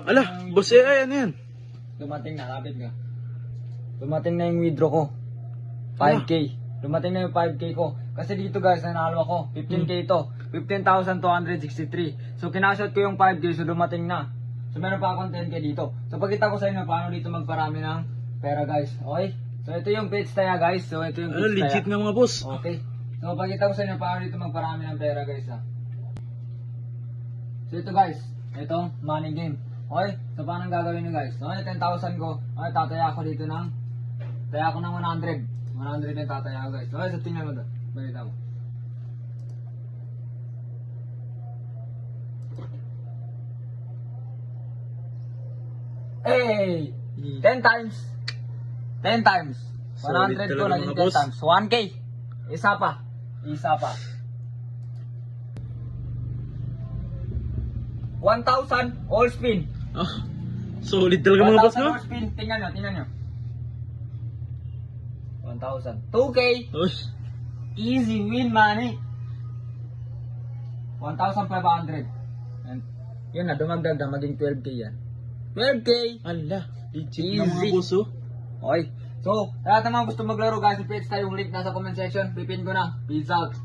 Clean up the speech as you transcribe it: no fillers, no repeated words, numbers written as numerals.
Ala, boss AI, ano yan? Dumating na, kapit ka. Dumating na yung withdraw ko. 5K. Dumating na yung 5K ko. Kasi dito guys, nanalo ako. 15K to. 15,263. So kinashot ko yung 5K, so dumating na. So meron pa akong 10K dito. So pagkita ko sa inyo paano dito magparami ng pera guys. Okay? So ito yung page taya guys. So ito yung Ano, page legit taya. nga mga boss. Okay. So pagkita ko sa inyo paano dito magparami ng pera guys ha. So ito guys, itong money game. Okay? So paano ang gagawin nyo guys? So 10,000 ko. Okay, tataya ako dito ng 100. 100 yung tataya ko guys. Okay, so tingnan mo doon. Balita mo. Hey! 10 times. 10 times. 100 Solid ko talaga, naging mga 10 boss. times. 1K. Isa pa. Isa pa. 1,000 all spin. Ah, solid talaga mga boss, 1,000 no? all spin. Tingnan nyo, tingnan nyo. 1,000. 2K. Uy, Easy win money. 1,500. And yun na, dumagdag na, maging 12K yan. 12K! ala, legit na mga Easy. boss, oh. Okay. So, lahat ng mga gusto maglaro guys, i-page tayo yung link nasa comment section. Pipin ko na. Peace out.